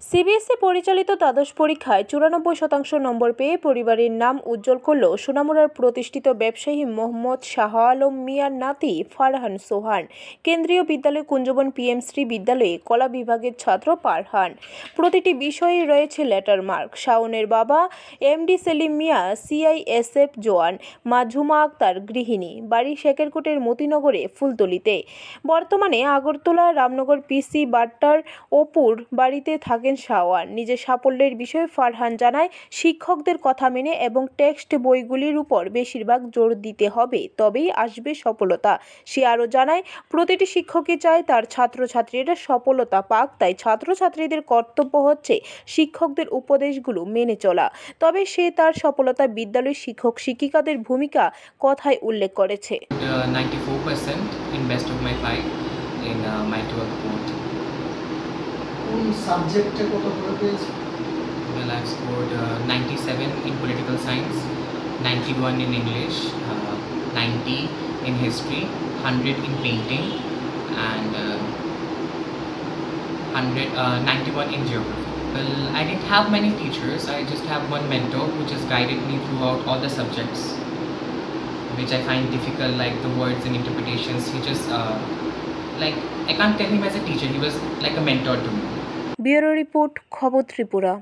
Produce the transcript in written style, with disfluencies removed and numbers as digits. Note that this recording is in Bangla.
সিবিএসই পরিচালিত দ্বাদশ পরীক্ষায় 94% নম্বর পেয়ে পরিবারের নাম উজ্জ্বল করল সোনামুড়ার প্রতিষ্ঠিত ব্যবসায়ী মোহাম্মদ শাহ আলম মিয়ার নাতি ফারহান সোহান। কেন্দ্রীয় বিদ্যালয় কুঞ্জবন পিএমশ্রী বিদ্যালয়ে কলা বিভাগের ছাত্র ফারহান। প্রতিটি বিষয়ে রয়েছে লেটার মার্ক। শাওনের বাবা এমডি সেলিম মিয়া সিআইএসএফ জওয়ান, মা ঝুমা আক্তার গৃহিণী, বাড়ি শেখেরকোটের মতিনগরে ফুলতলিতে। বর্তমানে আগরতলা রামনগর পিসি বাট্টার অপুর বাড়িতে থাকেন শাওন। নিজের সাফল্যের বিষয়ে ফারহান জানায়, শিক্ষকদের কথা মেনে এবং টেক্সট বইগুলির উপর বেশিরভাগ জোর দিতে হবে, তবেই আসবে সফলতা। সে আরও জানায়, প্রতিটি শিক্ষকই চায় তার ছাত্রছাত্রীরা সফলতা পাক, তাই ছাত্রছাত্রীদের কর্তব্য হচ্ছে শিক্ষকদের উপদেশগুলো মেনে চলা। তবে সে তার সফলতা বিদ্যালয়ের শিক্ষক শিক্ষিকাদের ভূমিকা কথায় উল্লেখ করেছে। 94% in best of my 5 in my 12th board. কোন সাবজেক্টে কত করে পেয়েছো? Well, I've scored 97 in political science, 91 in English, 90 in history, 100 in painting, and 91 in geography. Well, I didn't have many teachers. I just have one mentor who just guided me throughout all the subjects, which I find difficult, like the words and interpretations. He just like, I can't tell him as a teacher, he was like a mentor to me. Bureau report, খবর ত্রিপুরা।